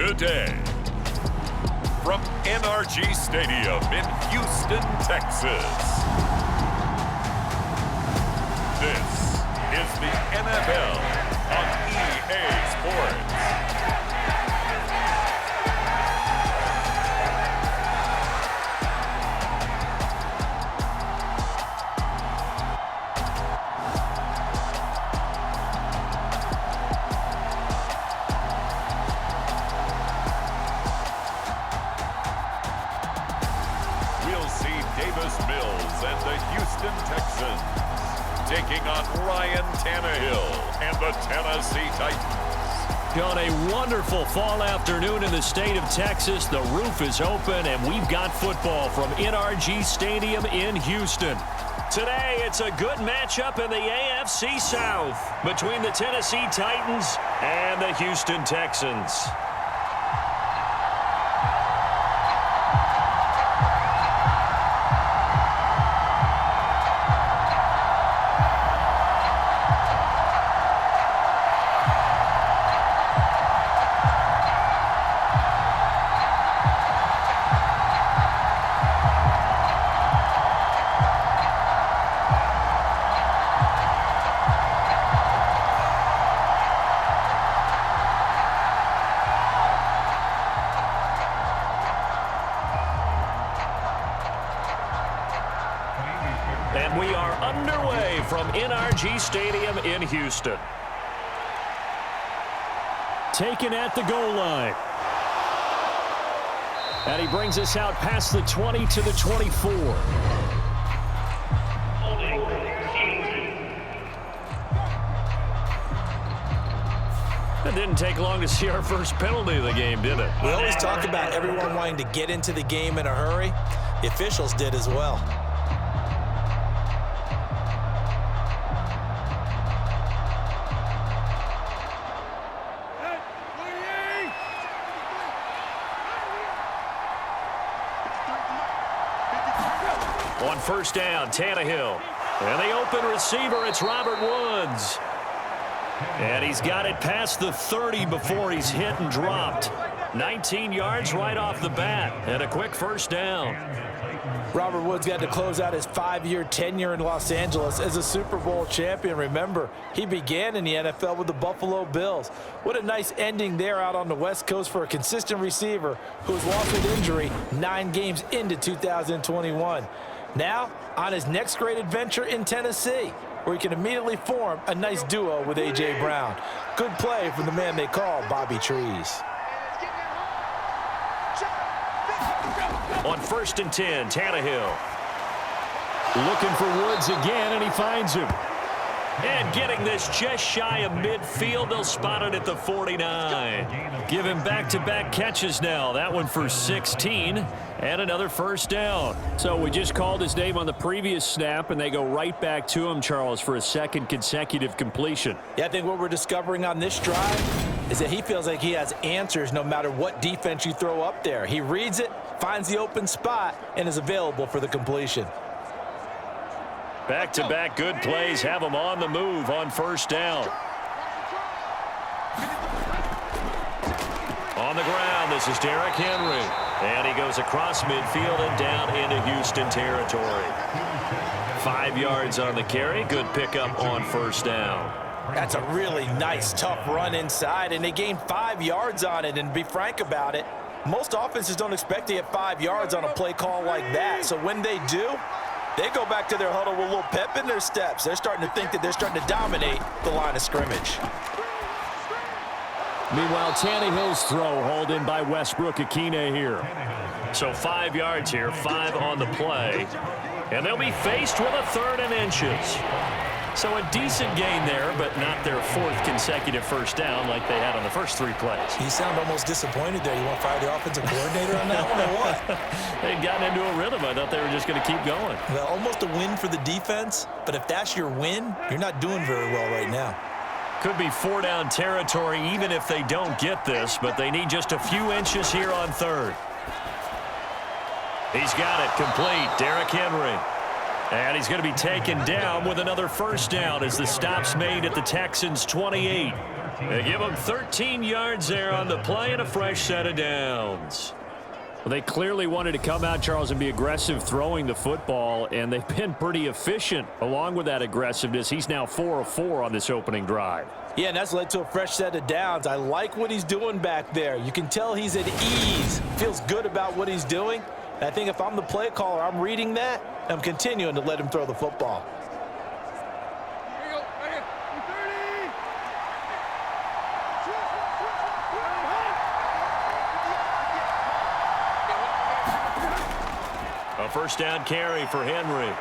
today. From NRG Stadium in Houston, Texas. This is the NFL on EA Sports. And the Houston Texans taking on Ryan Tannehill and the Tennessee Titans. On a wonderful fall afternoon in the state of Texas, the roof is open and we've got football from NRG Stadium in Houston. Today, it's a good matchup in the AFC South between the Tennessee Titans and the Houston Texans. And we are underway from NRG Stadium in Houston. Taken at the goal line. And he brings us out past the 20 to the 24. It didn't take long to see our first penalty of the game, did it? We always talk about everyone wanting to get into the game in a hurry. The officials did as well. On first down, Tannehill. And the open receiver, it's Robert Woods. And he's got it past the 30 before he's hit and dropped. 19 yards right off the bat, and a quick first down. Robert Woods got to close out his 5-year tenure in Los Angeles as a Super Bowl champion. Remember, he began in the NFL with the Buffalo Bills. What a nice ending there out on the West Coast for a consistent receiver who was lost with injury 9 games into 2021. Now, on his next great adventure in Tennessee, where he can immediately form a nice duo with A.J. Brown. Good play from the man they call Bobby Trees. On first and 10, Tannehill. Looking for Woods again, and he finds him. And getting this just shy of midfield, they'll spot it at the 49. Give him back-to-back catches now. That one for 16 and another first down. So we just called his name on the previous snap, and they go right back to him, Charles, for a second consecutive completion. Yeah, I think what we're discovering on this drive is that he feels like he has answers no matter what defense you throw up there. He reads it, finds the open spot, and is available for the completion. Back-to-back good plays have him on the move on first down. On the ground, this is Derrick Henry. And he goes across midfield and down into Houston territory. 5 yards on the carry. Good pickup on first down. That's a really nice, tough run inside, and they gained 5 yards on it. And to be frank about it, most offenses don't expect to get 5 yards on a play call like that. So when they do, they go back to their huddle with a little pep in their steps. They're starting to think that they're starting to dominate the line of scrimmage. Meanwhile, Tannehill's throw hauled in by Westbrook-Ikhine here. So 5 yards here, 5 on the play. And they'll be faced with a 3rd and inches. So a decent gain there, but not their 4th consecutive first down like they had on the first 3 plays. You sound almost disappointed there. You want to fire the offensive coordinator on that one or what? They'd gotten into a rhythm. I thought they were just going to keep going. Well, almost a win for the defense, but if that's your win, you're not doing very well right now. Could be 4-down territory even if they don't get this, but they need just a few inches here on 3rd. He's got it complete. Derrick Henry. And he's going to be taken down with another first down as the stop's made at the Texans' 28. They give him 13 yards there on the play and a fresh set of downs. Well, they clearly wanted to come out, Charles, and be aggressive throwing the football, and they've been pretty efficient along with that aggressiveness. He's now 4 of 4 on this opening drive. Yeah, and that's led to a fresh set of downs. I like what he's doing back there. You can tell he's at ease, feels good about what he's doing. And I think if I'm the play caller, I'm reading that, and I'm continuing to let him throw the football. A first down carry for Henry.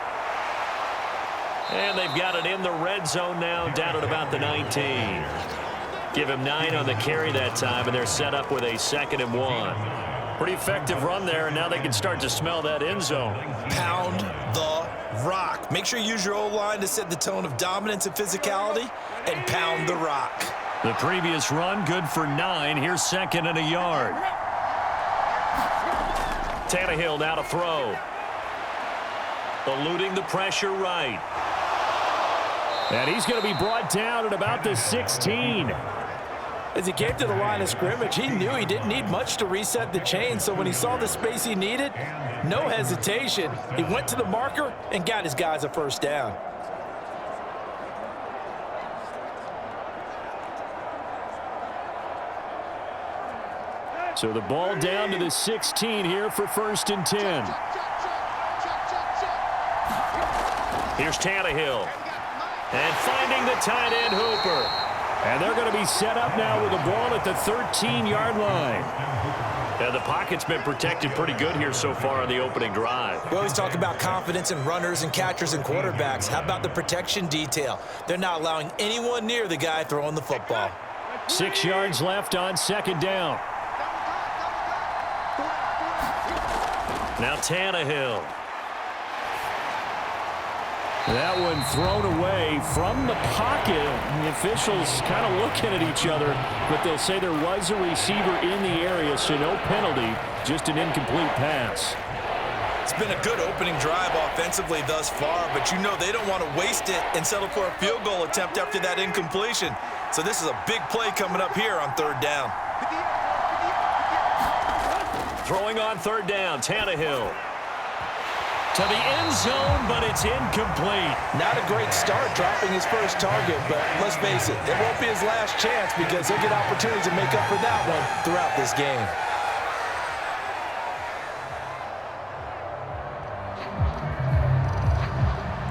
And they've got it in the red zone now, down at about the 19. Give him 9 on the carry that time, and they're set up with a 2nd and 1. Pretty effective run there, and now they can start to smell that end zone. Pound the rock. Make sure you use your O-line to set the tone of dominance and physicality, and pound the rock. The previous run, good for 9. Here's 2nd and a yard. Tannehill now to throw. Eluding the pressure right. And he's going to be brought down at about the 16. As he came to the line of scrimmage, he knew he didn't need much to reset the chain, so when he saw the space he needed, no hesitation. He went to the marker and got his guys a first down. So the ball down to the 16 here for 1st and 10. Here's Tannehill. And finding the tight end Hooper. And they're going to be set up now with the ball at the 13-yard line. And the pocket's been protected pretty good here so far on the opening drive. We always talk about confidence in runners and catchers and quarterbacks. How about the protection detail? They're not allowing anyone near the guy throwing the football. 6 yards left on 2nd down. Now Tannehill. That one thrown away from the pocket. The officials kind of looking at each other, but they'll say there was a receiver in the area, so no penalty, just an incomplete pass. It's been a good opening drive offensively thus far, but you know they don't want to waste it and settle for a field goal attempt after that incompletion. So this is a big play coming up here on 3rd down. Throwing on 3rd down, Tannehill. To the end zone, but it's incomplete. Not a great start dropping his first target, but let's face it, it won't be his last chance because he'll get opportunities to make up for that one throughout this game.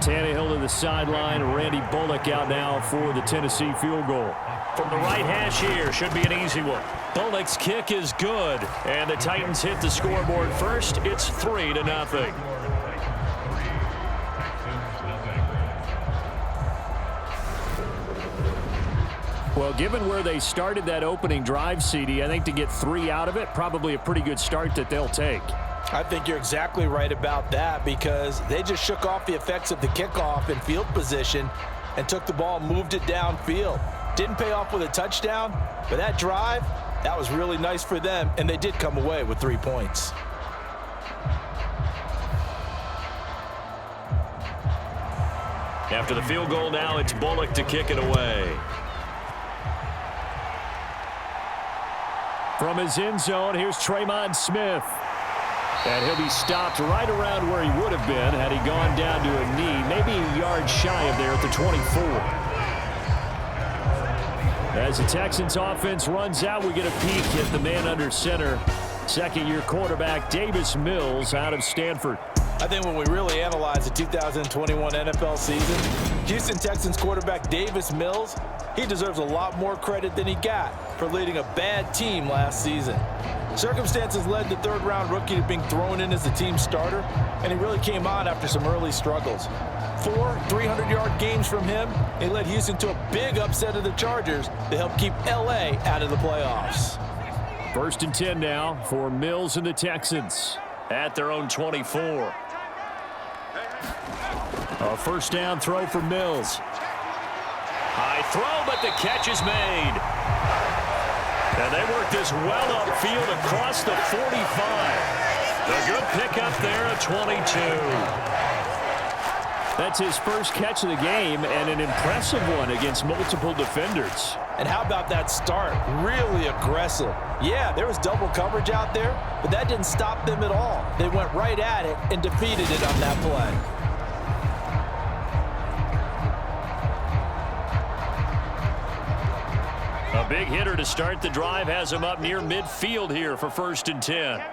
Tannehill to the sideline. Randy Bullock out now for the Tennessee field goal. From the right hash here, should be an easy one. Bullock's kick is good, and the Titans hit the scoreboard first. It's 3-0. Well, given where they started that opening drive, CD, I think to get 3 out of it, probably a pretty good start that they'll take. I think you're exactly right about that because they just shook off the effects of the kickoff in field position and took the ball and moved it downfield. Didn't pay off with a touchdown, but that drive, that was really nice for them, and they did come away with 3 points. After the field goal now, it's Bullock to kick it away. From his end zone, here's Treylon Smith. And he'll be stopped right around where he would have been had he gone down to a knee, maybe a yard shy of there at the 24. As the Texans offense runs out, we get a peek at the man under center. Second-year quarterback Davis Mills out of Stanford. I think when we really analyze the 2021 NFL season, Houston Texans quarterback Davis Mills, he deserves a lot more credit than he got for leading a bad team last season. Circumstances led the third-round rookie to being thrown in as the team starter, and he really came on after some early struggles. 4 300-yard games from him, he led Houston to a big upset of the Chargers to help keep L.A. out of the playoffs. 1st and 10 now for Mills and the Texans. At their own 24. A first down throw for Mills. High throw, but the catch is made. And they work this well upfield across the 45. A good pickup there at 22. That's his first catch of the game and an impressive one against multiple defenders. And how about that start? Really aggressive. Yeah, there was double coverage out there, but that didn't stop them at all. They went right at it and defeated it on that play. A big hitter to start the drive has him up near midfield here for 1st and 10.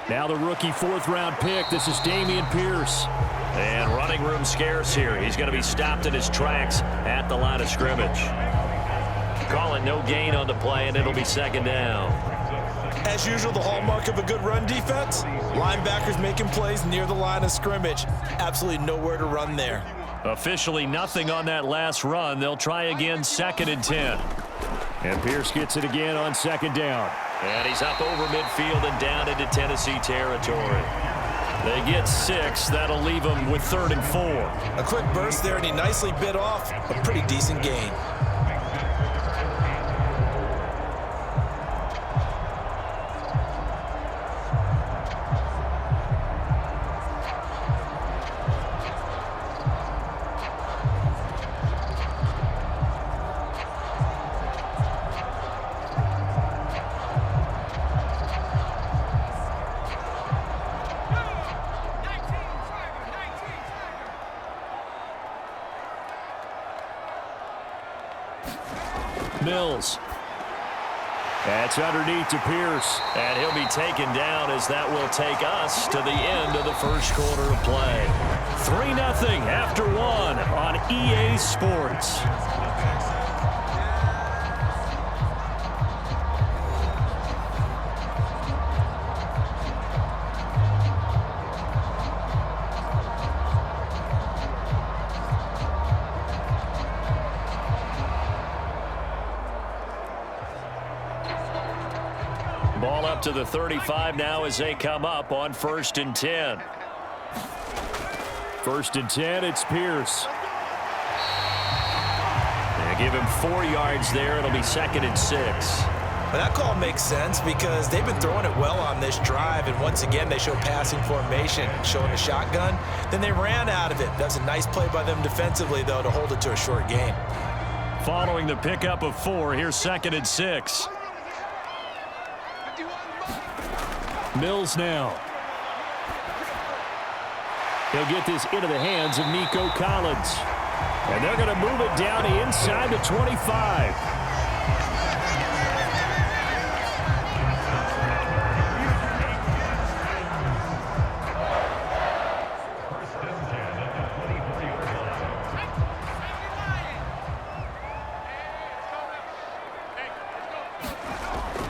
Now the rookie 4th-round pick. This is Dameon Pierce. And running room scarce here. He's going to be stopped in his tracks at the line of scrimmage. Call it no gain on the play, and it'll be 2nd down. As usual, the hallmark of a good run defense, linebackers making plays near the line of scrimmage. Absolutely nowhere to run there. Officially nothing on that last run. They'll try again 2nd and 10. And Pierce gets it again on 2nd down. And he's up over midfield and down into Tennessee territory. They get 6. That'll leave them with 3rd and 4. A quick burst there, and he nicely bit off a pretty decent gain. Mills. That's underneath to Pierce. And he'll be taken down as that will take us to the end of the first quarter of play. 3-0 after 1 on EA Sports. Ball up to the 35 now as they come up on 1st and 10. 1st and 10, it's Pierce. They give him 4 yards there. It'll be 2nd and 6. But that call makes sense because they've been throwing it well on this drive, and once again they show passing formation, showing a shotgun. Then they ran out of it. That was a nice play by them defensively, though, to hold it to a short gain. Following the pickup of 4, here's 2nd and 6. Mills now. He'll get this into the hands of Nico Collins. And they're going to move it down inside the 25.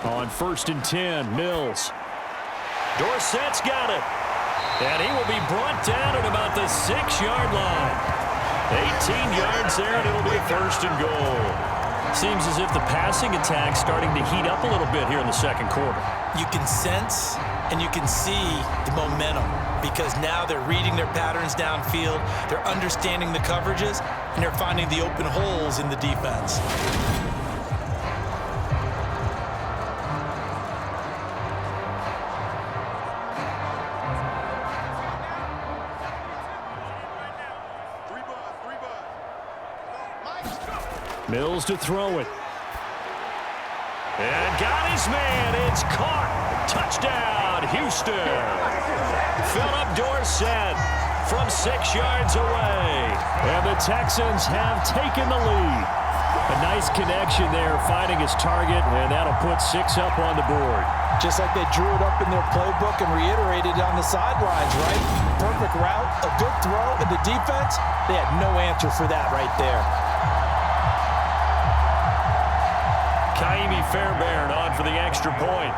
On 1st and 10, Mills. Dorsett's got it. And he will be brought down at about the 6-yard line. 18 yards there, and it'll be a 1st and goal. Seems as if the passing attack's starting to heat up a little bit here in the 2nd quarter. You can sense and you can see the momentum because now they're reading their patterns downfield, they're understanding the coverages, and they're finding the open holes in the defense. Mills to throw it. And got his man. It's caught. Touchdown, Houston. Philip Dorsett from 6 yards away. And the Texans have taken the lead. A nice connection there, finding his target, and that'll put 6 up on the board. Just like they drew it up in their playbook and reiterated on the sidelines, right? Perfect route, a good throw, and the defense, they had no answer for that right there. Kaimi Fairbairn on for the extra point.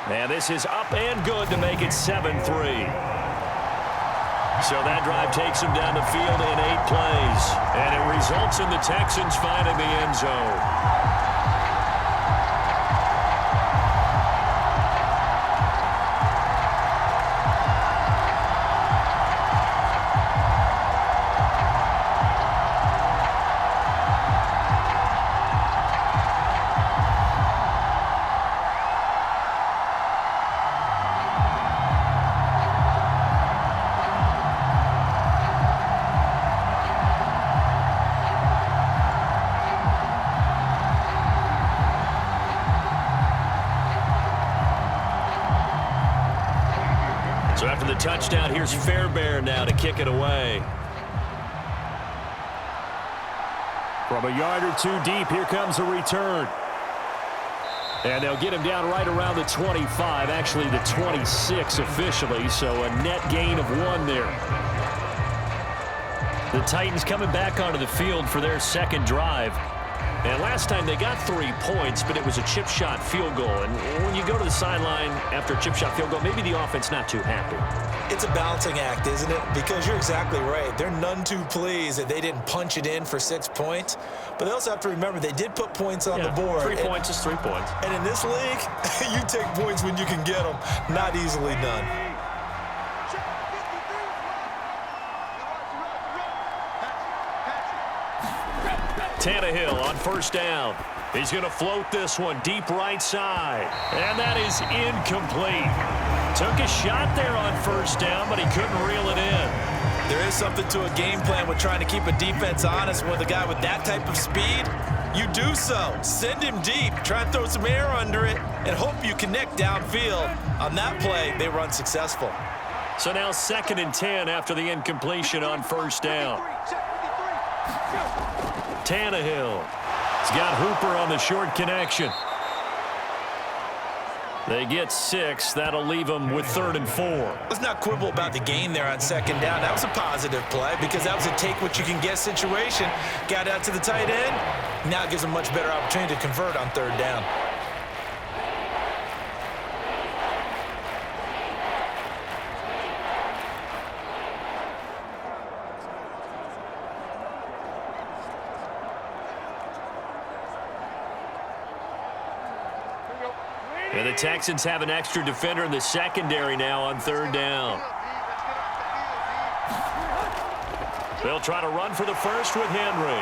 And this is up and good to make it 7-3. So that drive takes him down the field in 8 plays. And it results in the Texans finding the end zone. for the touchdown. Here's Fairbairn now to kick it away. From a yard or two deep, here comes a return. And they'll get him down right around the 25, actually the 26 officially, so a net gain of 1 there. The Titans coming back onto the field for their second drive. And last time they got 3 points, but it was a chip shot field goal. And when you go to the sideline after a chip shot field goal, maybe the offense not too happy. It's a balancing act, isn't it? Because you're exactly right. They're none too pleased that they didn't punch it in for 6 points. But they also have to remember they did put points on the board. 3 points is 3 points. And in this league, you take points when you can get them. Not easily done. Tannehill on first down. He's going to float this one deep right side. And that is incomplete. Took a shot there on first down, but he couldn't reel it in. There is something to a game plan with trying to keep a defense honest with a guy with that type of speed. You do so. Send him deep. Try and throw some air under it and hope you connect downfield. On that play, they were unsuccessful. So now 2nd and 10 after the incompletion on first down. Tannehill. He's got Hooper on the short connection. They get 6. That'll leave them with 3rd and 4. Let's not quibble about the gain there on 2nd down. That was a positive play because that was a take-what-you-can-get situation. Got out to the tight end. Now it gives them much better opportunity to convert on 3rd down. And the Texans have an extra defender in the secondary now on 3rd down. They'll try to run for the first with Henry.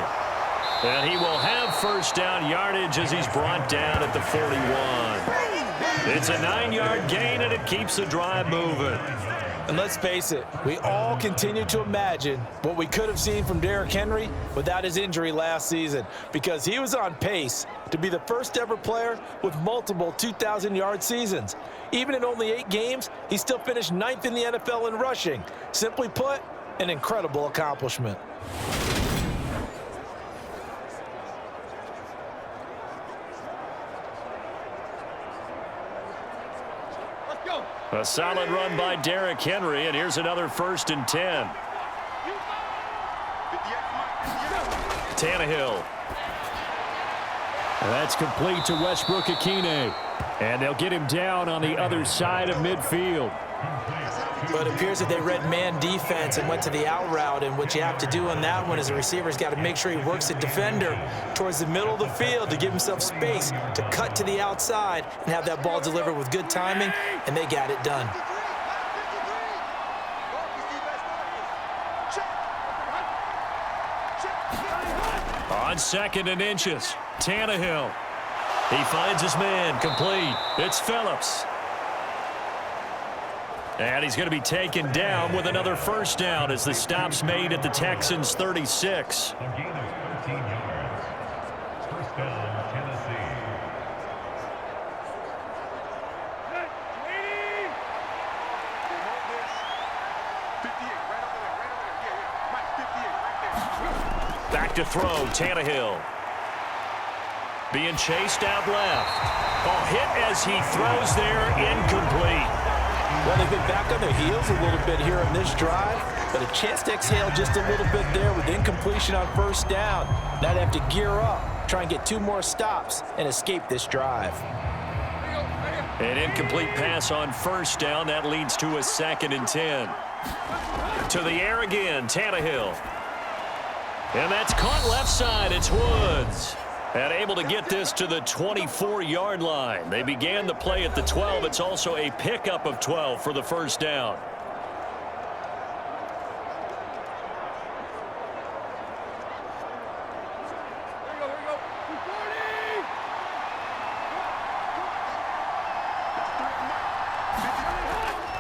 And he will have first down yardage as he's brought down at the 41. It's a 9-yard gain, and it keeps the drive moving. And let's face it, we all continue to imagine what we could have seen from Derrick Henry without his injury last season, because he was on pace to be the first ever player with multiple 2,000-yard seasons. Even in only 8 games, he still finished 9th in the NFL in rushing. Simply put, an incredible accomplishment. A solid run by Derrick Henry, and here's another 1st and 10. Tannehill. And that's complete to Westbrook-Akine. And they'll get him down on the other side of midfield. But it appears that they read man defense and went to the out route, and what you have to do on that one is the receiver's got to make sure he works the defender towards the middle of the field to give himself space to cut to the outside and have that ball delivered with good timing, and they got it done. On 2nd and inches, Tannehill. He finds his man, complete. It's Phillips. And he's going to be taken down with another first down as the stop's made at the Texans' 36. A gain of 13 yards. First down, Tennessee. Back to throw, Tannehill. Being chased out left. Oh, hit as he throws there, incomplete. Well, they've been back on their heels a little bit here on this drive, but a chance to exhale just a little bit there with incompletion on first down. Now they have to gear up, try and get 2 more stops, and escape this drive. An incomplete pass on first down. That leads to a 2nd and 10. To the air again, Tannehill. And that's caught left side. It's Woods. And able to get this to the 24-yard line. They began the play at the 12. It's also a pickup of 12 for the first down.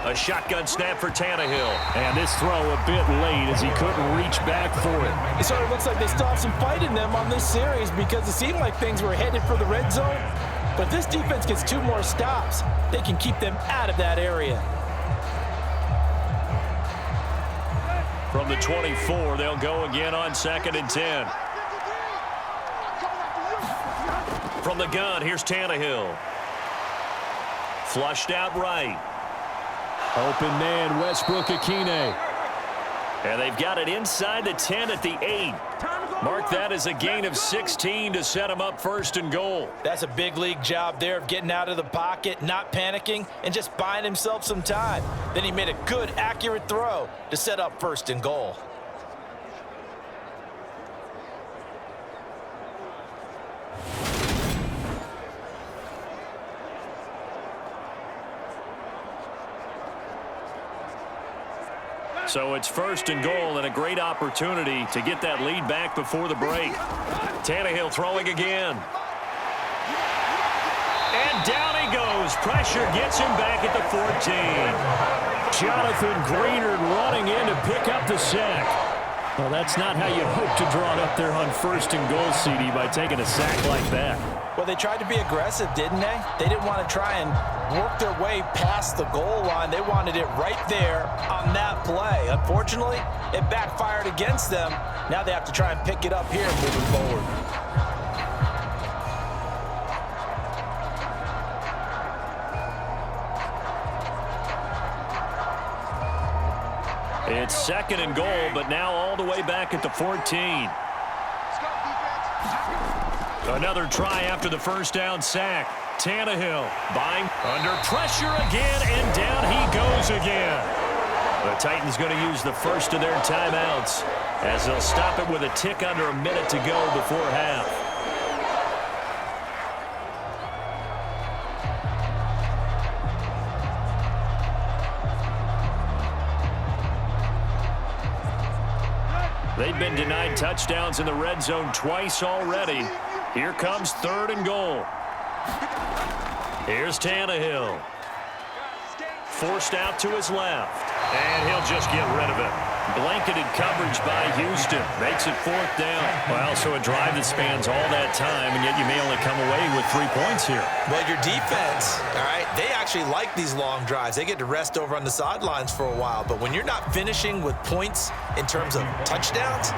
A shotgun snap for Tannehill. And this throw a bit late as he couldn't reach back for it. It sort of looks like they still have some fight in them on this series because it seemed like things were headed for the red zone. But if this defense gets 2 more stops, they can keep them out of that area. from the 24. They'll go again on 2nd and 10. From the gun, here's Tannehill. Flushed out right. Open man, Westbrook-Akine. And they've got it inside the 10 at the 8. Mark that as a gain of 16 to set him up 1st and goal. That's a big league job there of getting out of the pocket, not panicking, and just buying himself some time. Then he made a good, accurate throw to set up 1st and goal. So it's 1st and goal and a great opportunity to get that lead back before the break. Tannehill throwing again. And down he goes. Pressure gets him back at the 14. Jonathan Greenard running in to pick up the sack. Well, that's not how you hope to draw it up there on 1st and goal, CD, by taking a sack like that. Well, they tried to be aggressive, didn't they? They didn't want to try and work their way past the goal line. They wanted it right there on that play. Unfortunately, it backfired against them. Now they have to try and pick it up here moving forward. It's 2nd and goal, but now all the way back at the 14. Another try after the 1st down sack. Tannehill buying under pressure again, and down he goes again. The Titans going to use the 1st of their timeouts as they'll stop it with a tick under a minute to go before half. They've been denied touchdowns in the red zone twice already. Here comes 3rd and goal. Here's Tannehill. Forced out to his left. And he'll just get rid of it. Blanketed coverage by Houston. Makes it 4th down. Well, so a drive that spans all that time, and yet you may only come away with 3 points here. Well, your defense, all right, they actually like these long drives. They get to rest over on the sidelines for a while. But when you're not finishing with points in terms of touchdowns,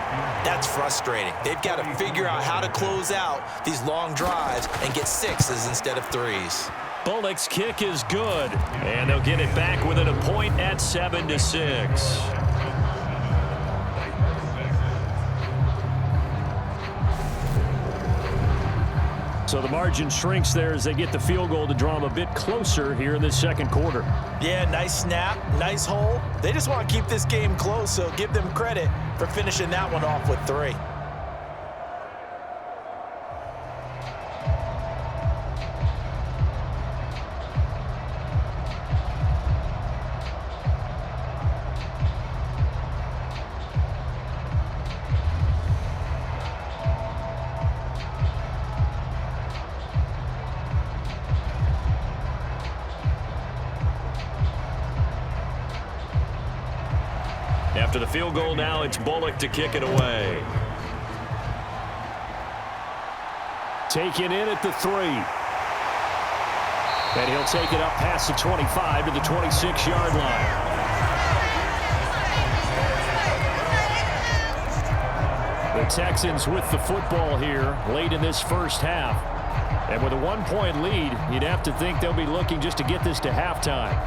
that's frustrating. They've got to figure out how to close out these long drives and get 6s instead of 3s. Bullock's kick is good, and they'll get it back within a point at 7-6. So the margin shrinks there as they get the field goal to draw them a bit closer here in this 2nd quarter. Yeah, nice snap, nice hole. They just want to keep this game close, so give them credit for finishing that one off with 3. After the field goal now, it's Bullock to kick it away. Taken in at the 3. And he'll take it up past the 25 to the 26-yard line. The Texans with the football here late in this 1st half. And with a 1-point lead, you'd have to think they'll be looking just to get this to halftime.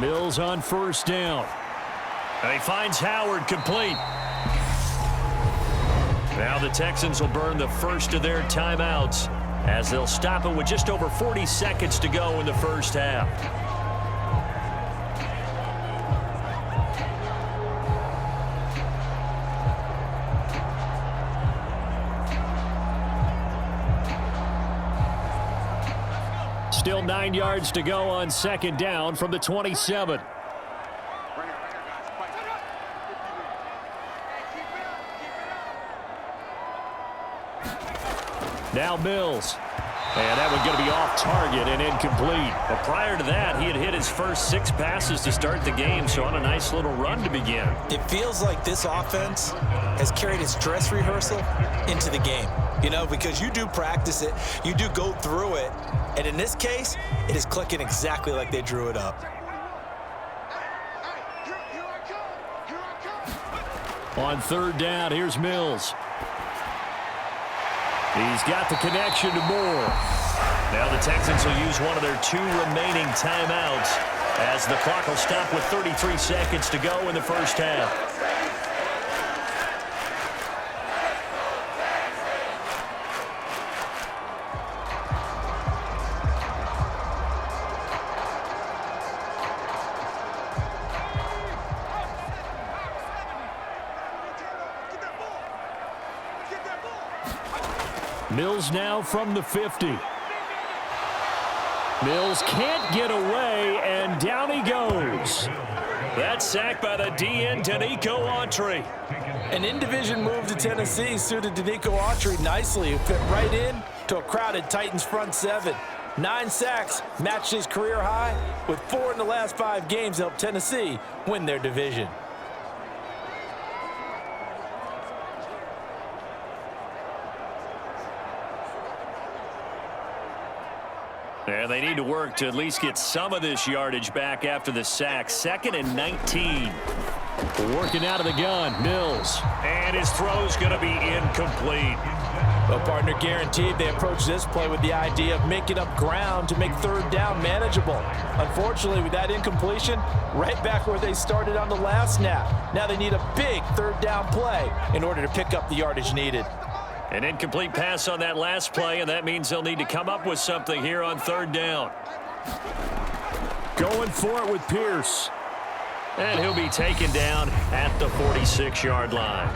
Mills on 1st down. And he finds Howard complete. Now the Texans will burn the 1st of their timeouts as they'll stop it with just over 40 seconds to go in the 1st half. Still 9 yards to go on 2nd down from the 27. Now Mills. And that one going to be off target and incomplete. But prior to that, he had hit his first 6 passes to start the game, so on a nice little run to begin. It feels like this offense has carried its dress rehearsal into the game. You know, because you do practice it, you do go through it, and in this case, it is clicking exactly like they drew it up. On 3rd down, here's Mills. He's got the connection to Moore. Now the Texans will use one of their 2 remaining timeouts as the clock will stop with 33 seconds to go in the first half. Mills now from the 50. Mills can't get away, and down he goes. That's sacked by the DN, Danico Autry. An in-division move to Tennessee suited Danico Autry nicely. It fit right in to a crowded Titans front 7. 9 sacks, matched his career high, with 4 in the last 5 games helped Tennessee win their division. And they need to work to at least get some of this yardage back after the sack. 2nd and 19. Working out of the gun, Mills. And his throw's going to be incomplete. Well, partner, guaranteed they approach this play with the idea of making up ground to make 3rd down manageable. Unfortunately, with that incompletion, right back where they started on the last snap. Now they need a big 3rd down play in order to pick up the yardage needed. An incomplete pass on that last play, and that means they'll need to come up with something here on 3rd down. Going for it with Pierce. And he'll be taken down at the 46-yard line.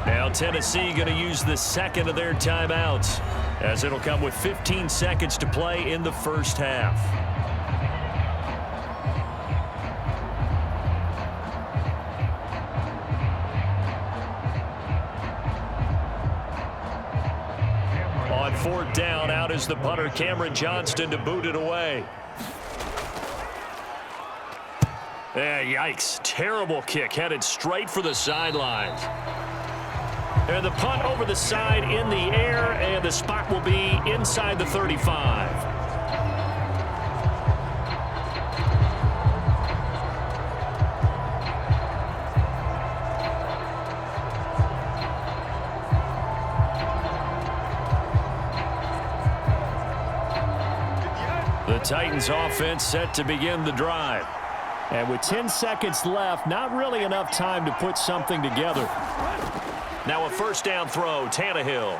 Now Tennessee going to use the 2nd of their timeouts, as it'll come with 15 seconds to play in the first half. On 4th down, out is the punter, Cameron Johnston, to boot it away. Yikes. Terrible kick, headed straight for the sidelines. And the punt over the side in the air, and the spot will be inside the 35. The Titans offense set to begin the drive. And with 10 seconds left, not really enough time to put something together. Now a 1st down throw, Tannehill.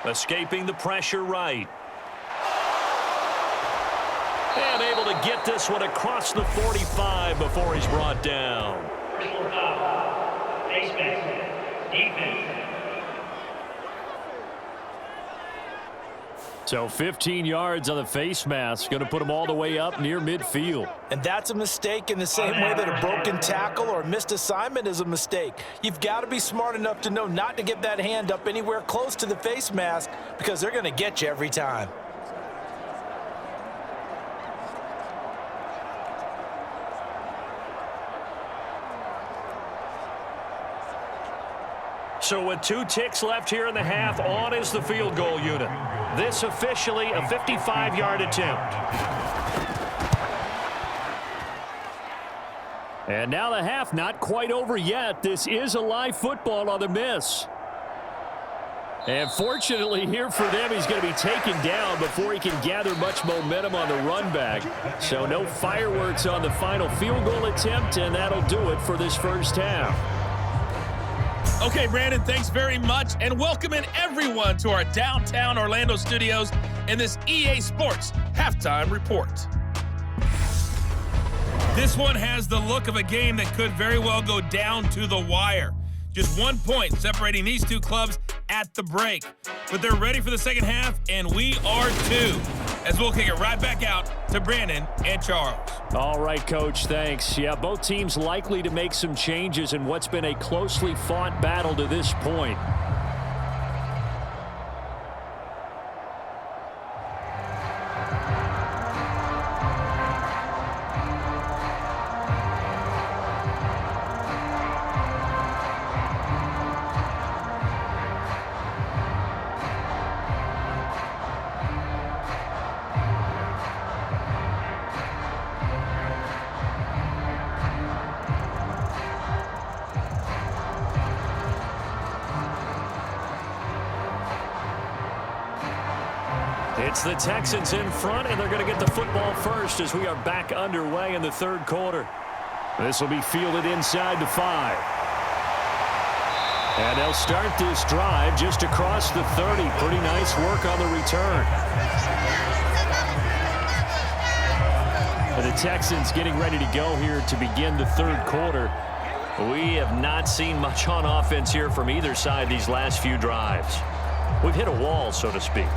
Escaping the pressure right. And able to get this one across the 45 before he's brought down. Defense. So 15 yards on the face mask, going to put them all the way up near midfield. And that's a mistake in the same way that a broken tackle or a missed assignment is a mistake. You've got to be smart enough to know not to get that hand up anywhere close to the face mask, because they're going to get you every time. So with 2 ticks left here in the half, on is the field goal unit. This officially a 55-yard attempt. And now the half not quite over yet. This is a live football on the miss. And fortunately here for them, he's going to be taken down before he can gather much momentum on the run back. So no fireworks on the final field goal attempt, and that'll do it for this first half. Okay, Brandon, thanks very much, and welcome in everyone to our downtown Orlando studios in this EA Sports Halftime Report. This one has the look of a game that could very well go down to the wire. Just 1 point separating these 2 clubs at the break. But they're ready for the second half, and we are too, as we'll kick it right back out to Brandon and Charles. All right, Coach, thanks. Yeah, both teams likely to make some changes in what's been a closely fought battle to this point. It's the Texans in front, and they're going to get the football first as we are back underway in the third quarter. This will be fielded inside the 5. And they'll start this drive just across the 30. Pretty nice work on the return. The Texans getting ready to go here to begin the third quarter. We have not seen much on offense here from either side these last few drives. We've hit a wall, so to speak.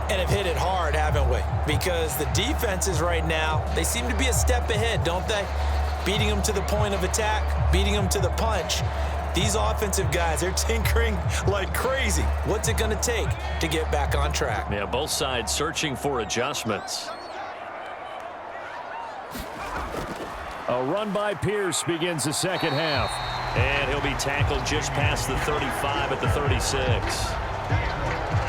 And have hit it hard, haven't we? Because the defenses right now, they seem to be a step ahead, don't they? Beating them to the point of attack, beating them to the punch. These offensive guys, they're tinkering like crazy. What's it going to take to get back on track? Yeah, both sides searching for adjustments. A run by Pierce begins the second half. And he'll be tackled just past the 35 at the 36.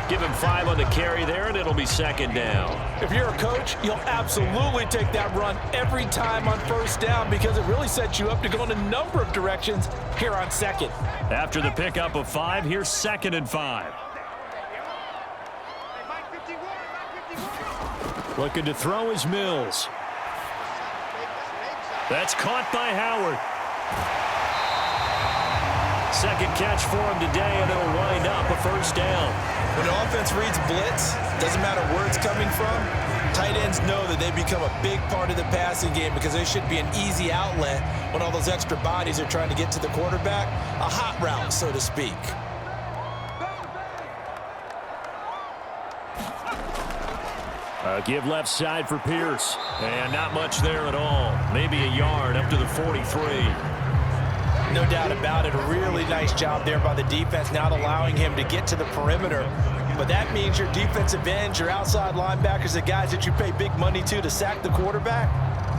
Give him 5 on the carry there, and it'll be second down. If you're a coach, you'll absolutely take that run every time on first down because it really sets you up to go in a number of directions here on second. After the pickup of 5, here's 2nd and 5. Looking to throw is Mills. That's caught by Howard. Second catch for him today, and it'll wind up a first down. When an offense reads blitz, doesn't matter where it's coming from, tight ends know that they become a big part of the passing game because they should be an easy outlet when all those extra bodies are trying to get to the quarterback. A hot route, so to speak. Give left side for Pierce. And not much there at all. Maybe a yard up to the 43. No doubt about it. A really nice job there by the defense, not allowing him to get to the perimeter. But that means your defensive ends, your outside linebackers, the guys that you pay big money to sack the quarterback,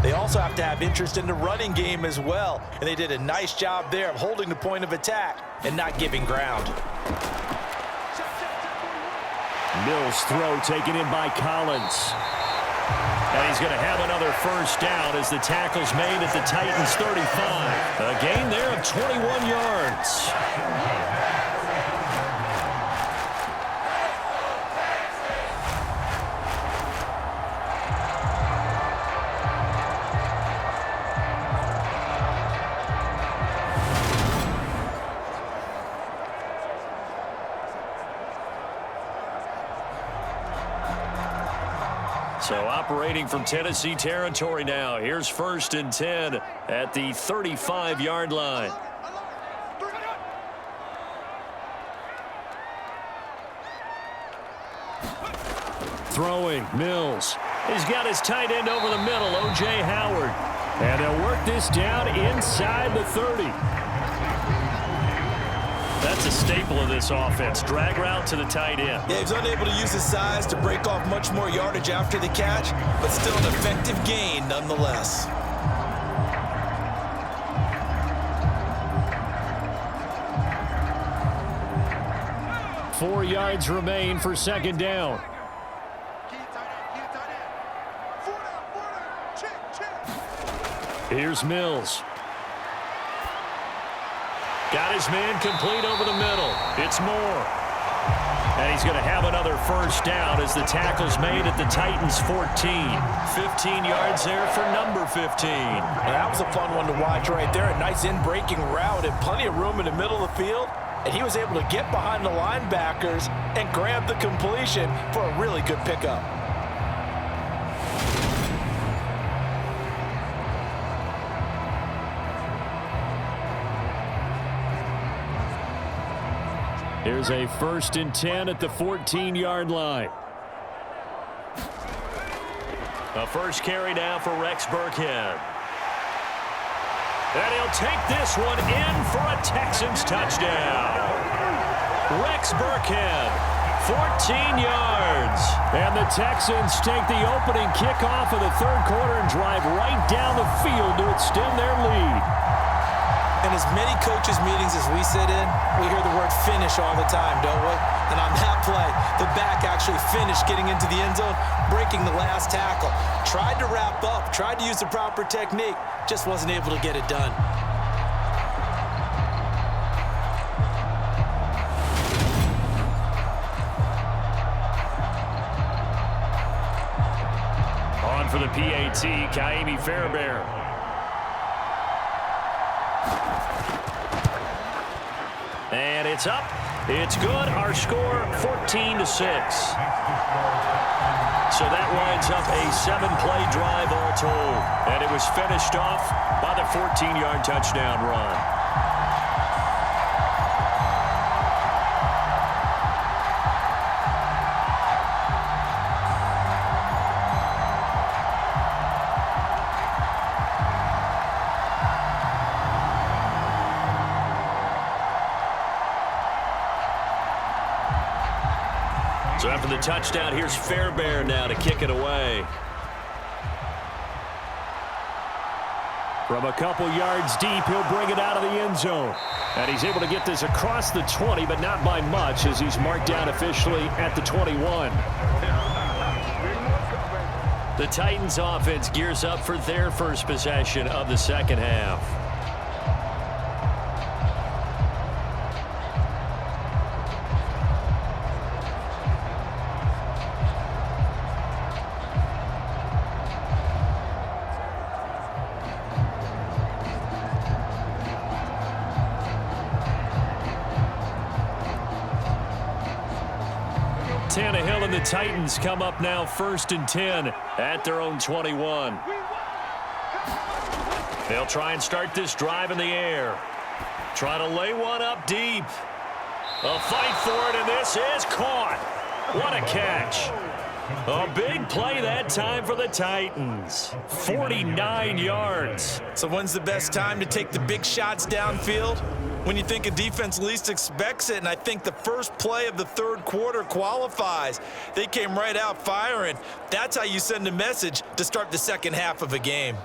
they also have to have interest in the running game as well. And they did a nice job there of holding the point of attack and not giving ground. Mills throw taken in by Collins. And he's going to have another first down as the tackle's made at the Titans' 35. A gain there of 21 yards. So operating from Tennessee territory now. Here's 1st and 10 at the 35-yard line. Throwing, Mills. He's got his tight end over the middle, O.J. Howard. And they'll work this down inside the 30. That's a staple of this offense. Drag route to the tight end. Yeah, he's unable to use his size to break off much more yardage after the catch, but still an effective gain nonetheless. Four yards remain for second down. Here's Mills. Got his man complete over the middle. It's Moore. And he's going to have another first down as the tackle's made at the Titans' 14. 15 yards there for number 15. And that was a fun one to watch right there. A nice in-breaking route and plenty of room in the middle of the field. And he was able to get behind the linebackers and grab the completion for a really good pickup. Here's a 1st and 10 at the 14-yard line. A first carry now for Rex Burkhead. And he'll take this one in for a Texans touchdown. Rex Burkhead, 14 yards. And the Texans take the opening kickoff of the third quarter and drive right down the field to extend their lead. In as many coaches' meetings as we sit in, we hear the word finish all the time, don't we? And on that play, the back actually finished getting into the end zone, breaking the last tackle. Tried to wrap up, tried to use the proper technique, just wasn't able to get it done. down for the PAT, Kaimi Fairbairn. And it's up. It's good. Our score, 14-6. So that winds up a 7-play drive all told. And it was finished off by the 14-yard touchdown run. So after the touchdown, here's Fairbairn now to kick it away. From a couple yards deep, he'll bring it out of the end zone. And he's able to get this across the 20, but not by much, as he's marked down officially at the 21. The Titans offense gears up for their first possession of the second half. Tannehill and the Titans come up now 1st and 10 at their own 21. They'll try and start this drive in the air. Try to lay one up deep. A fight for it, and this is caught. What a catch. A big play that time for the Titans. 49 yards. So when's the best time to take the big shots downfield? When you think a defense least expects it, and I think the first play of the third quarter qualifies. They came right out firing. That's how you send a message to start the second half of a game.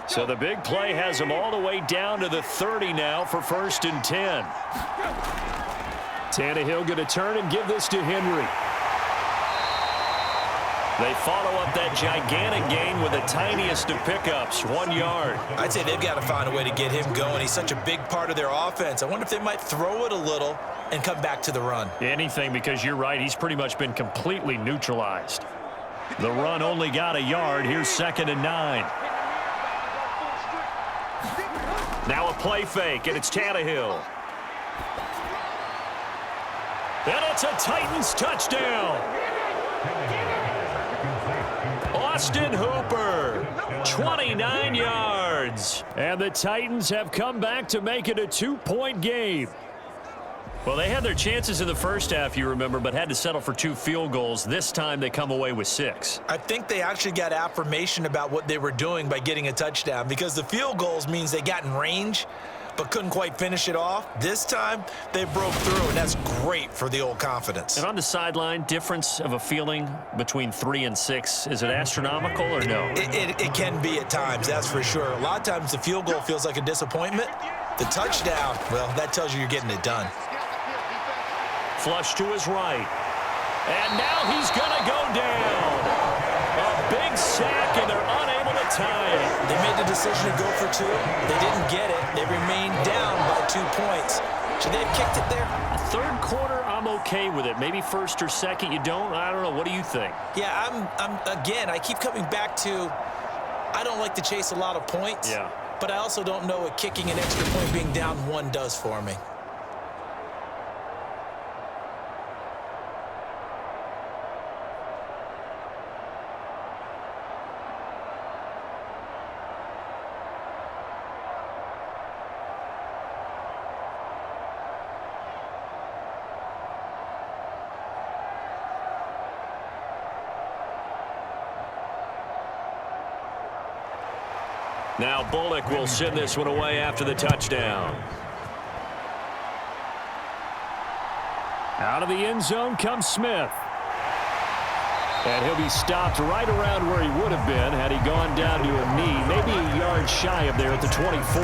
So the big play has them all the way down to the 30 now for 1st and 10. Tannehill going to turn and give this to Henry. They follow up that gigantic gain with the tiniest of pickups, 1 yard. I'd say they've got to find a way to get him going. He's such a big part of their offense. I wonder if they might throw it a little and come back to the run. Anything, because you're right, he's pretty much been completely neutralized. The run only got a yard. Here's 2nd and 9. Now a play fake, and it's Tannehill. And it's a Titans touchdown. Austin Hooper, 29 yards. And the Titans have come back to make it a 2-point game. Well, they had their chances in the first half, you remember, but had to settle for 2 field goals. This time they come away with 6. I think they actually got affirmation about what they were doing by getting a touchdown, because the field goals means they got in range but couldn't quite finish it off. This time, they broke through, and that's great for the old confidence. And on the sideline, difference of a feeling between 3 and 6, is it astronomical or no? It can be at times, that's for sure. A lot of times the field goal feels like a disappointment. The touchdown, well, that tells you you're getting it done. Flush to his right. And now he's going to go down. A big sack, and they're unable to tie it. They made the decision to go for 2. They didn't get it. They remained down by 2 points. Should they have kicked it there? Third quarter, I'm okay with it. Maybe first or second, you don't. I don't know. What do you think? Yeah, again, I keep coming back to I don't like to chase a lot of points. Yeah. But I also don't know what kicking an extra point being down 1 does for me. Now Bullock will send this one away after the touchdown. Out of the end zone comes Smith. And he'll be stopped right around where he would have been had he gone down to a knee, maybe a yard shy of there at the 24.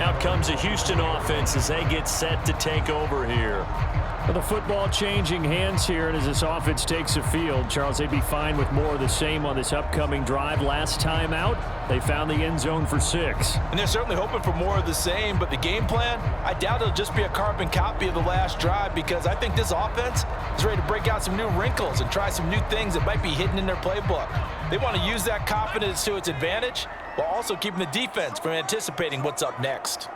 Out comes the Houston offense as they get set to take over here. Well, the football changing hands here, and as this offense takes the field, Charles, they'd be fine with more of the same on this upcoming drive. Last time out, they found the end zone for 6. And they're certainly hoping for more of the same, but the game plan, I doubt it'll just be a carbon copy of the last drive, because I think this offense is ready to break out some new wrinkles and try some new things that might be hidden in their playbook. They want to use that confidence to its advantage while also keeping the defense from anticipating what's up next.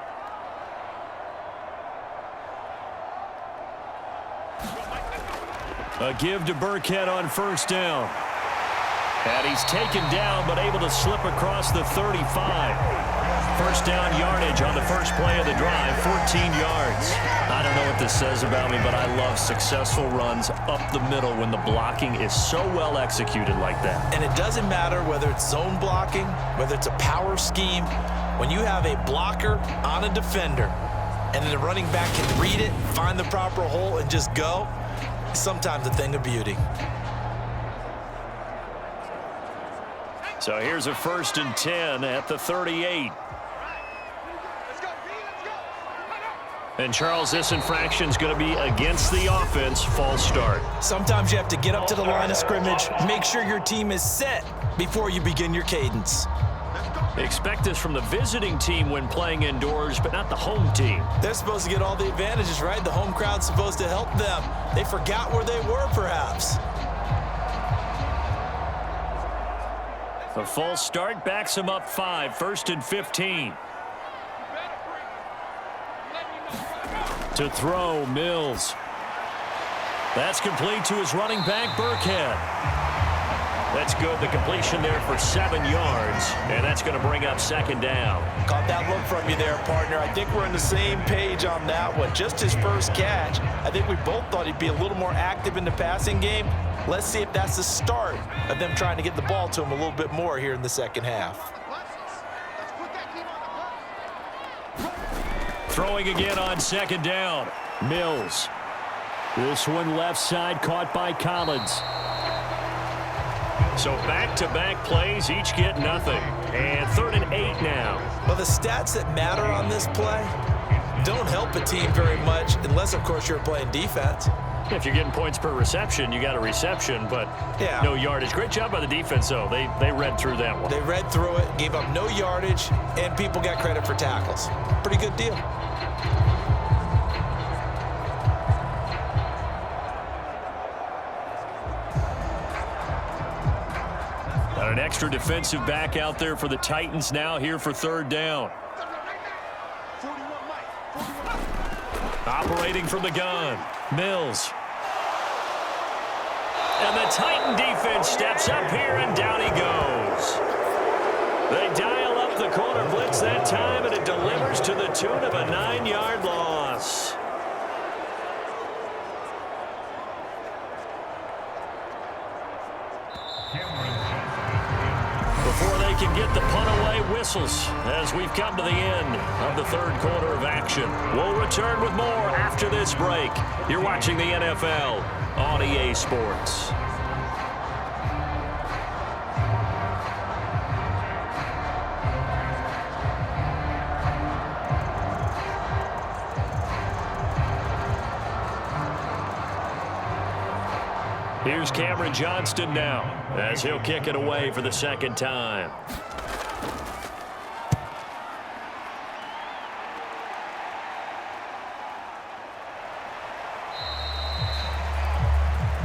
A give to Burkhead on first down. And he's taken down, but able to slip across the 35. First down yardage on the first play of the drive, 14 yards. I don't know what this says about me, but I love successful runs up the middle when the blocking is so well executed like that. And it doesn't matter whether it's zone blocking, whether it's a power scheme. When you have a blocker on a defender, and then the running back can read it, find the proper hole, and just go, sometimes a thing of beauty. So here's a 1st and 10 at the 38. And Charles, this infraction is going to be against the offense. False start. Sometimes you have to get up to the line of scrimmage, make sure your team is set before you begin your cadence. They expect this from the visiting team when playing indoors, but not the home team. They're supposed to get all the advantages, right? The home crowd's supposed to help them. They forgot where they were, perhaps. A false start backs him up 5, 1st and 15. To throw, Mills. That's complete to his running back, Burkhead. That's good. The completion there for 7 yards, and that's going to bring up 2nd down. Caught that look from you there, partner. I think we're on the same page on that one. Just his first catch. I think we both thought he'd be a little more active in the passing game. Let's see if that's the start of them trying to get the ball to him a little bit more here in the second half. Throwing again on 2nd down. Mills. This one left side caught by Collins. So back-to-back plays, each get nothing. And 3rd and 8 now. Well, the stats that matter on this play don't help a team very much unless, of course, you're playing defense. If you're getting points per reception, you got a reception, but yeah, no yardage. Great job by the defense, though. They read through that one. They read through it, gave up no yardage, and people got credit for tackles. Pretty good deal. Got an extra defensive back out there for the Titans now here for 3rd down. Operating from the gun, Mills. And the Titan defense steps up here, and down he goes. They dial up the corner blitz that time, and it delivers to the tune of a 9-yard loss. Before they can get the punt away, whistles as we've come to the end of the 3rd quarter of action. We'll return with more after this break. You're watching the NFL on EA Sports. Here's Cameron Johnston now as he'll kick it away for the 2nd time.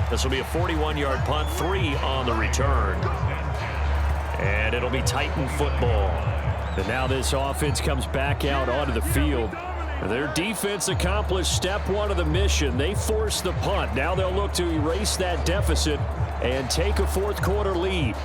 This will be a 41-yard punt, 3 on the return. And it'll be Titan football. And now this offense comes back out onto the field. Their defense accomplished step 1 of the mission. They forced the punt. Now they'll look to erase that deficit and take a 4th quarter lead.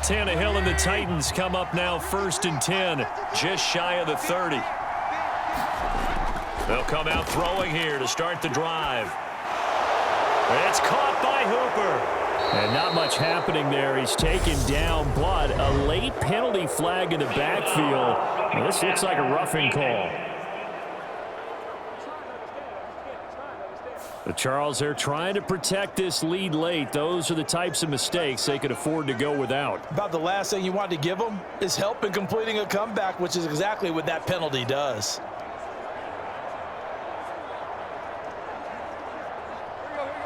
Tannehill and the Titans come up now 1st and 10, just shy of the 30. They'll come out throwing here to start the drive. It's caught by Hooper. And not much happening there. He's taken down, but a late penalty flag in the backfield. This looks like a roughing call. Charles, they're trying to protect this lead late. Those are the types of mistakes they could afford to go without. About the last thing you want to give them is help in completing a comeback, which is exactly what that penalty does.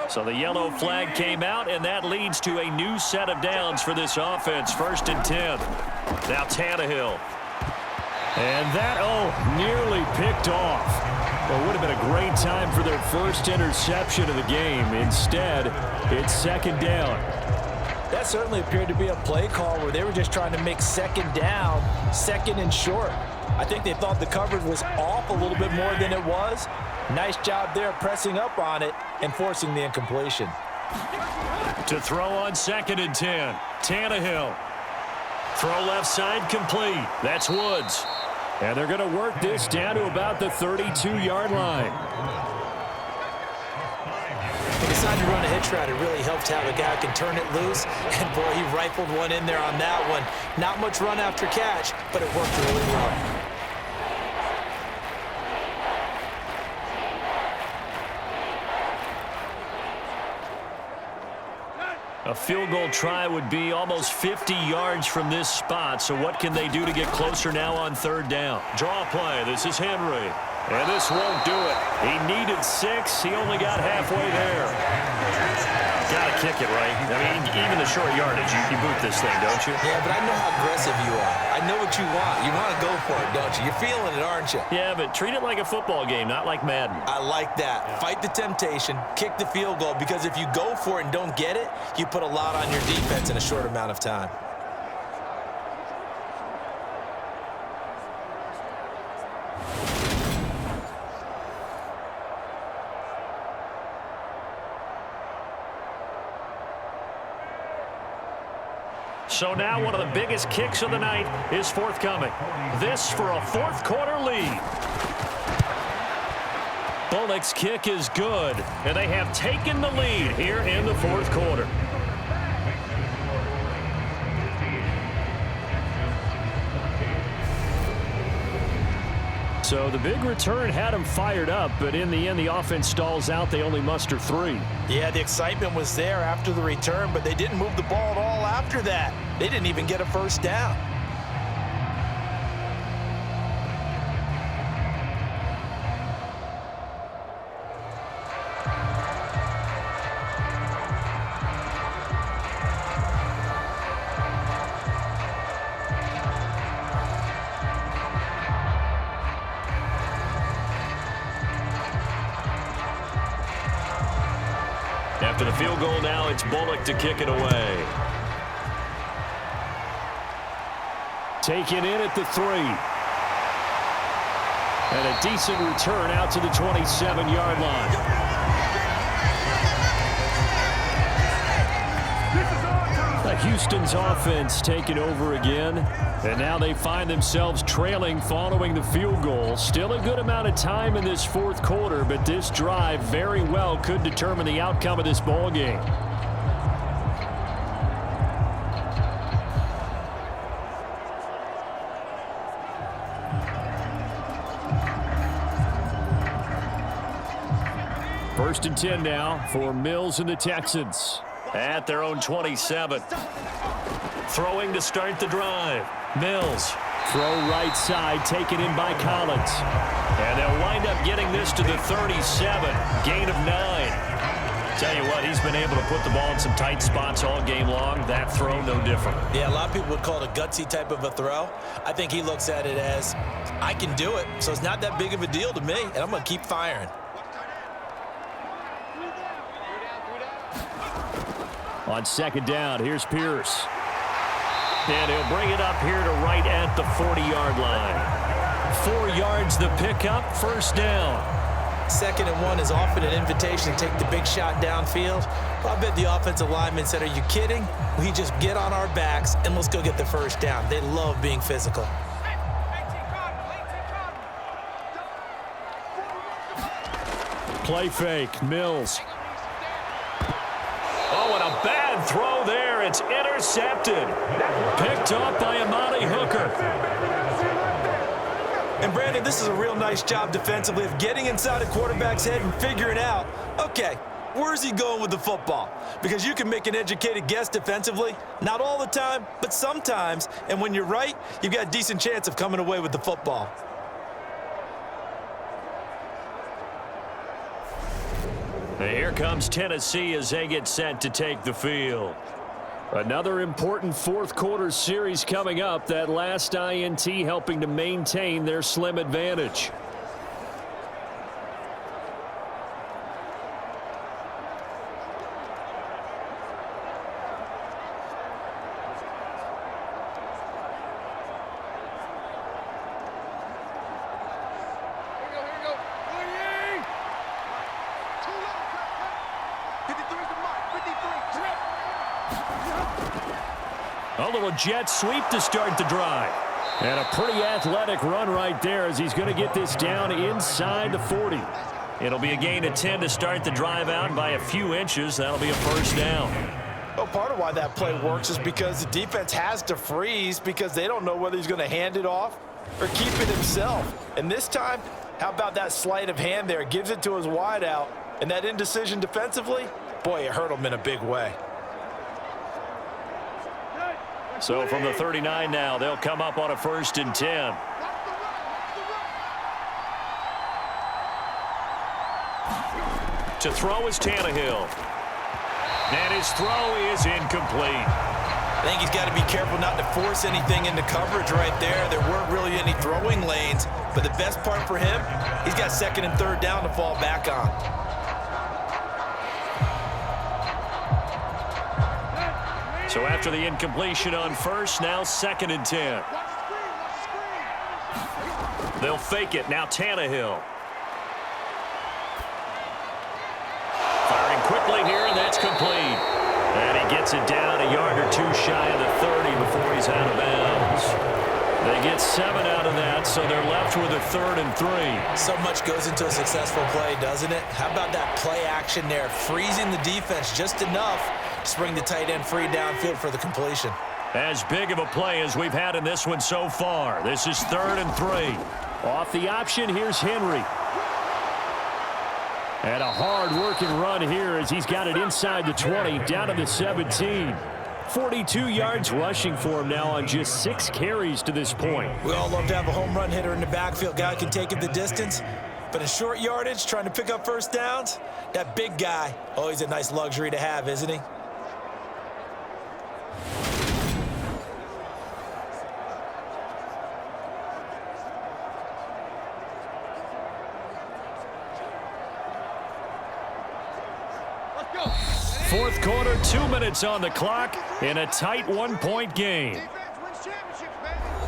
So the yellow flag came out, and that leads to a new set of downs for this offense. 1st and 10. Now Tannehill. And that, nearly picked off. Well, it would have been a great time for their first interception of the game. Instead, it's 2nd down. That certainly appeared to be a play call where they were just trying to make 2nd down, 2nd and short. I think they thought the coverage was off a little bit more than it was. Nice job there pressing up on it and forcing the incompletion. To throw on 2nd and 10. Tannehill. Throw left side complete. That's Woods. And they're going to work this down to about the 32-yard line. They decided to run a hitch route. It really helped have a guy who can turn it loose. And, boy, he rifled one in there on that one. Not much run after catch, but it worked really well. A field goal try would be almost 50 yards from this spot. So what can they do to get closer now on 3rd down? Draw play. This is Henry. And this won't do it. He needed 6. He only got halfway there. Got to kick it, right? I mean, even the short yardage, you boot this thing, don't you? Yeah, but I know how aggressive you are. I know what you want. You want to go for it, don't you? You're feeling it, aren't you? Yeah, but treat it like a football game, not like Madden. I like that. Fight the temptation, kick the field goal, because if you go for it and don't get it, you put a lot on your defense in a short amount of time. So now one of the biggest kicks of the night is forthcoming. This for a 4th quarter lead. Bullock's kick is good, and they have taken the lead here in the 4th quarter. So the big return had them fired up, but in the end, the offense stalls out. They only muster 3. Yeah, the excitement was there after the return, but they didn't move the ball at all after that. They didn't even get a 1st down. After the field goal now, it's Bullock to kick it away. Taken in at the 3. And a decent return out to the 27-yard line. Houston's offense taking over again. And now they find themselves trailing following the field goal. Still a good amount of time in this 4th quarter, but this drive very well could determine the outcome of this ball game. First and 10 now for Mills and the Texans. At their own 27. Throwing to start the drive. Mills. Throw right side, taken in by Collins. And they'll wind up getting this to the 37. Gain of 9. Tell you what, he's been able to put the ball in some tight spots all game long. That throw, no different. Yeah, a lot of people would call it a gutsy type of a throw. I think he looks at it as, I can do it, so it's not that big of a deal to me, and I'm going to keep firing. On 2nd down, here's Pierce. And he'll bring it up here to right at the 40-yard line. 4 yards the pickup, 1st down. 2nd and 1 is often an invitation to take the big shot downfield. But I bet the offensive lineman said, are you kidding? We just get on our backs and let's go get the 1st down. They love being physical. Play fake, Mills. Oh, and a bad throw there. It's intercepted. Picked off by Amani Hooker. And Brandon, this is a real nice job defensively of getting inside a quarterback's head and figuring out, okay, where's he going with the football? Because you can make an educated guess defensively, not all the time, but sometimes. And when you're right, you've got a decent chance of coming away with the football. Here comes Tennessee as they get set to take the field. Another important fourth quarter series coming up. That last INT helping to maintain their slim advantage. A little jet sweep to start the drive. And a pretty athletic run right there as he's going to get this down inside the 40. It'll be a gain of 10 to start the drive out by a few inches. That'll be a first down. Well, part of why that play works is because the defense has to freeze because they don't know whether he's going to hand it off or keep it himself. And this time, how about that sleight of hand there? Gives it to his wideout. And that indecision defensively, boy, it hurt him in a big way. So from the 39 now, they'll come up on a 1st and 10. To throw is Tannehill. And his throw is incomplete. I think he's got to be careful not to force anything into coverage right there. There weren't really any throwing lanes. But the best part for him, he's got 2nd and 3rd down to fall back on. So after the incompletion on 1st, now 2nd and 10. They'll fake it. Now Tannehill. Firing quickly here, and that's complete. And he gets it down a yard or two shy of the 30 before he's out of bounds. They get 7 out of that, so they're left with a 3rd and 3. So much goes into a successful play, doesn't it? How about that play action there? Freezing the defense just enough to bring the tight end free downfield for the completion. As big of a play as we've had in this one so far. This is 3rd and 3. Off the option, here's Henry. And a hard-working run here as he's got it inside the 20, down to the 17. 42 yards rushing for him now on just 6 carries to this point. We all love to have a home run hitter in the backfield. Guy can take it the distance. But in short yardage, trying to pick up first downs, that big guy, always a nice luxury to have, isn't he? Fourth quarter, 2 minutes on the clock in a tight 1-point game.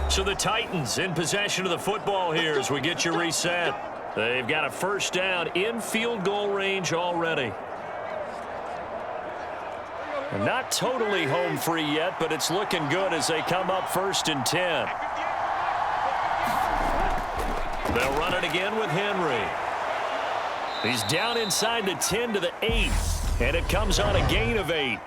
So the Titans in possession of the football here as we get you reset. They've got a first down in field goal range already. And not totally home free yet, but it's looking good as they come up 1st and 10. They'll run it again with Henry. He's down inside the 10 to the 8. And it comes on a gain of 8.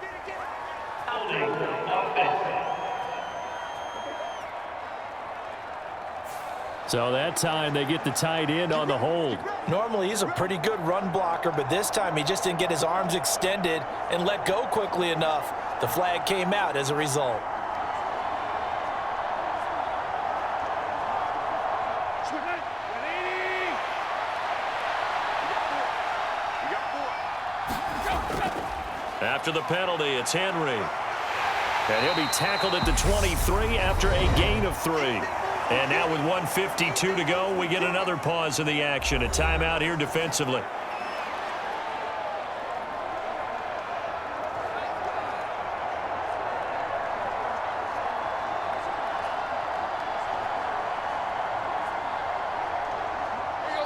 So that time they get the tight end on the hold. Normally he's a pretty good run blocker, but this time he just didn't get his arms extended and let go quickly enough. The flag came out as a result. After the penalty, it's Henry. And he'll be tackled at the 23 after a gain of 3. And now with 1:52 to go, we get another pause in the action. A timeout here defensively.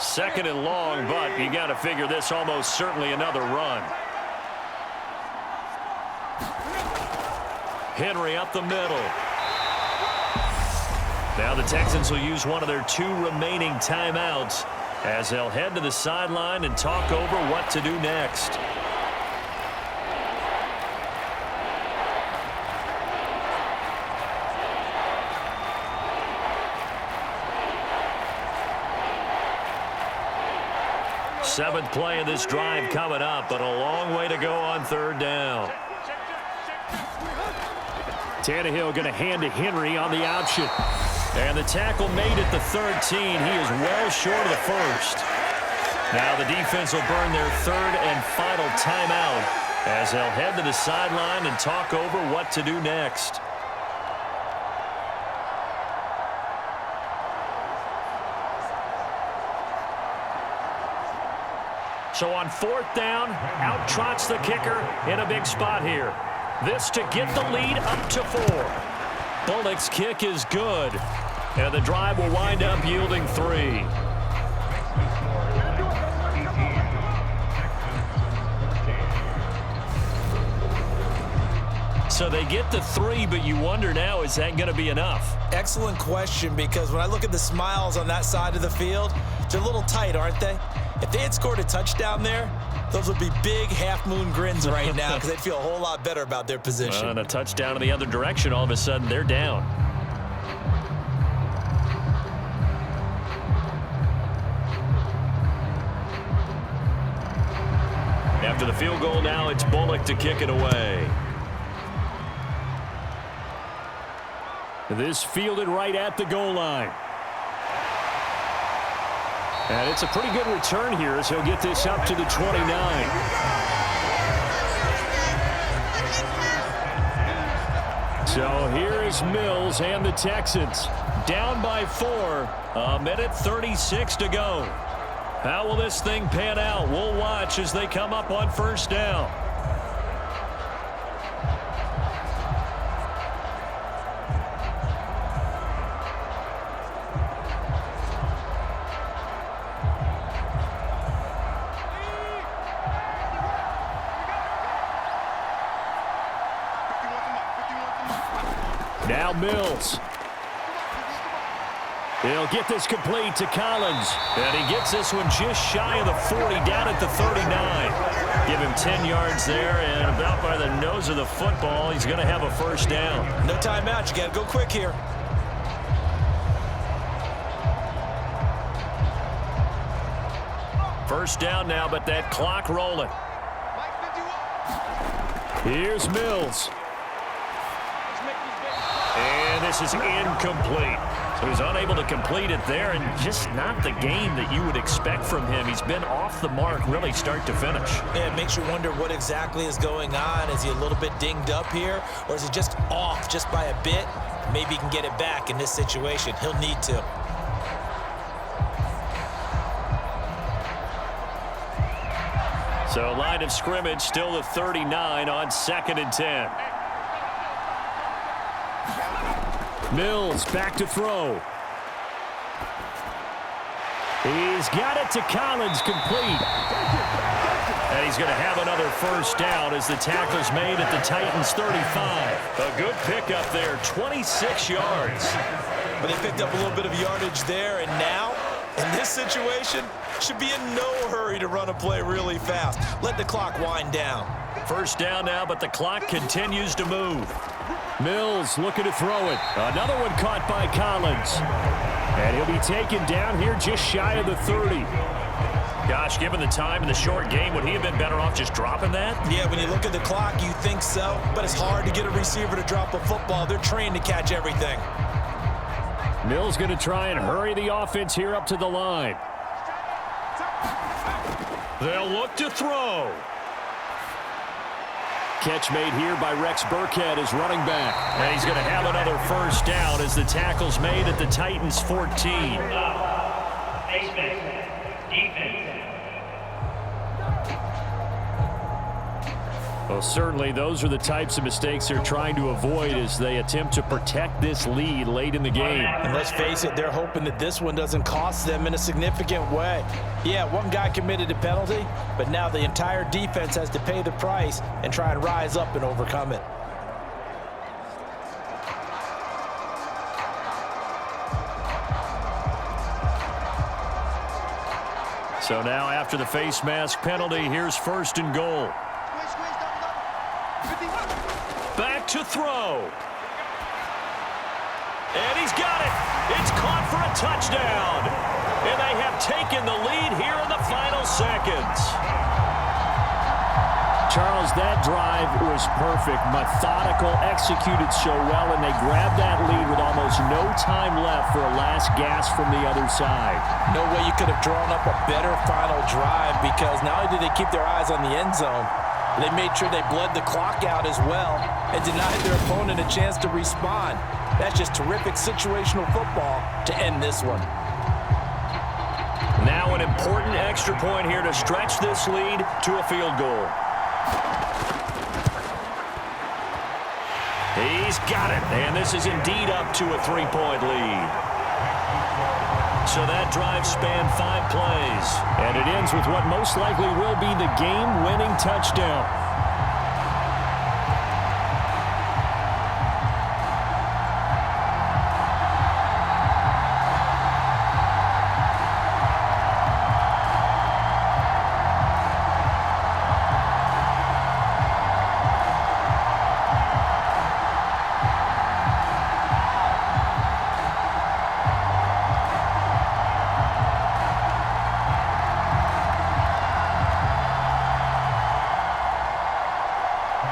Second and long, but you got to figure this almost certainly another run. Henry up the middle. Now the Texans will use one of their 2 remaining timeouts as they'll head to the sideline and talk over what to do next. 7th play of this drive coming up, but a long way to go on 3rd down. Tannehill going to hand to Henry on the option. And the tackle made at the 13. He is well short of the first. Now the defense will burn their 3rd and final timeout as they'll head to the sideline and talk over what to do next. So on 4th down, out trots the kicker in a big spot here. This to get the lead up to 4. Bullock's kick is good, and the drive will wind up yielding 3. So they get the 3, but you wonder now, is that going to be enough? Excellent question, because when I look at the smiles on that side of the field, they're a little tight, aren't they? If they had scored a touchdown there, those would be big half-moon grins right now because they'd feel a whole lot better about their position. And a touchdown in the other direction, all of a sudden, they're down. After the field goal now, it's Bullock to kick it away. This fielded right at the goal line. And it's a pretty good return here as he'll get this up to the 29. So here is Mills and the Texans down by 4. 1:36 to go. How will this thing pan out? We'll watch as they come up on 1st down. Now Mills. He'll get this complete to Collins. And he gets this one just shy of the 40, down at the 39. Give him 10 yards there, and about by the nose of the football, he's going to have a 1st down. No timeout. You got to go quick here. First down now, but that clock rolling. Here's Mills. And this is incomplete. So he's unable to complete it there, and just not the game that you would expect from him. He's been off the mark really start to finish. Yeah, it makes you wonder what exactly is going on. Is he a little bit dinged up here, or is he just off just by a bit? Maybe he can get it back in this situation. He'll need to. So line of scrimmage still the 39 on 2nd and 10. Mills back to throw. He's got it to Collins, complete. And he's going to have another 1st down as the tackle's made at the Titans 35. A good pickup there, 26 yards. But they picked up a little bit of yardage there, and now, in this situation, should be in no hurry to run a play really fast. Let the clock wind down. 1st down now, but the clock continues to move. Mills looking to throw it. Another one caught by Collins. And he'll be taken down here just shy of the 30. Gosh, given the time in the short game, would he have been better off just dropping that? Yeah, when you look at the clock, you think so. But it's hard to get a receiver to drop a football. They're trained to catch everything. Mills going to try and hurry the offense here up to the line. They'll look to throw. Catch made here by Rex Burkhead as running back. And he's going to have another 1st down as the tackle's made at the Titans 14. Well, certainly those are the types of mistakes they're trying to avoid as they attempt to protect this lead late in the game. And let's face it, they're hoping that this one doesn't cost them in a significant way. Yeah, one guy committed a penalty, but now the entire defense has to pay the price and try and rise up and overcome it. So now after the face mask penalty, here's 1st and goal. Back to throw. And he's got it. It's caught for a touchdown. And they have taking the lead here in the final seconds. Charles, that drive was perfect, methodical, executed so well, and they grabbed that lead with almost no time left for a last gasp from the other side. No way you could have drawn up a better final drive, because not only did they keep their eyes on the end zone, they made sure they bled the clock out as well and denied their opponent a chance to respond. That's just terrific situational football to end this one. Now an important extra point here to stretch this lead to a field goal. He's got it, and this is indeed up to a 3-point lead. So that drive spanned 5 plays. And it ends with what most likely will be the game-winning touchdown.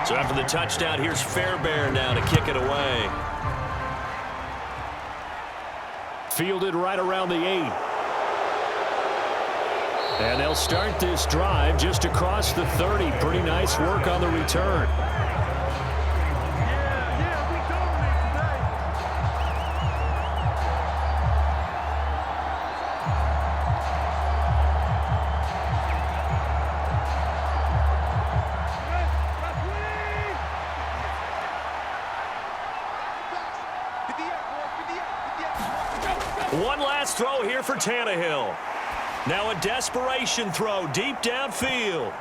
So after the touchdown, here's Fairbairn now to kick it away. Fielded right around the 8. And they'll start this drive just across the 30. Pretty nice work on the return. One last throw here for Tannehill. Now a desperation throw deep downfield.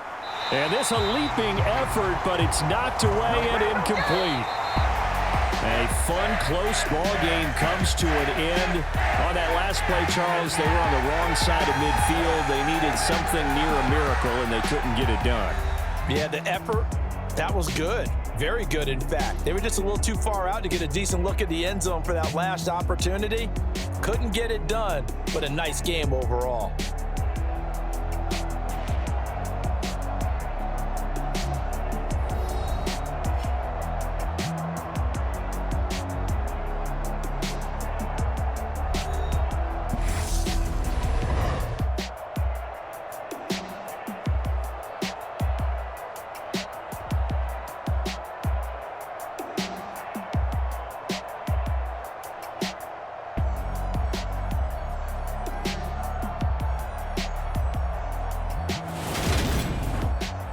And this a leaping effort, but it's knocked away and incomplete. A fun, close ball game comes to an end. On that last play, Charles, they were on the wrong side of midfield. They needed something near a miracle, and they couldn't get it done. Yeah, the effort, that was good. Very good, in fact. They were just a little too far out to get a decent look at the end zone for that last opportunity. Couldn't get it done, but a nice game overall.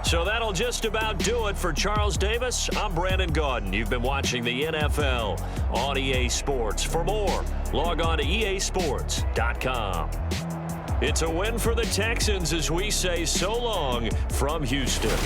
So that'll just about do it for Charles Davis. I'm Brandon Gaudin. You've been watching the NFL on EA Sports. For more, log on to easports.com. It's a win for the Texans as we say so long from Houston.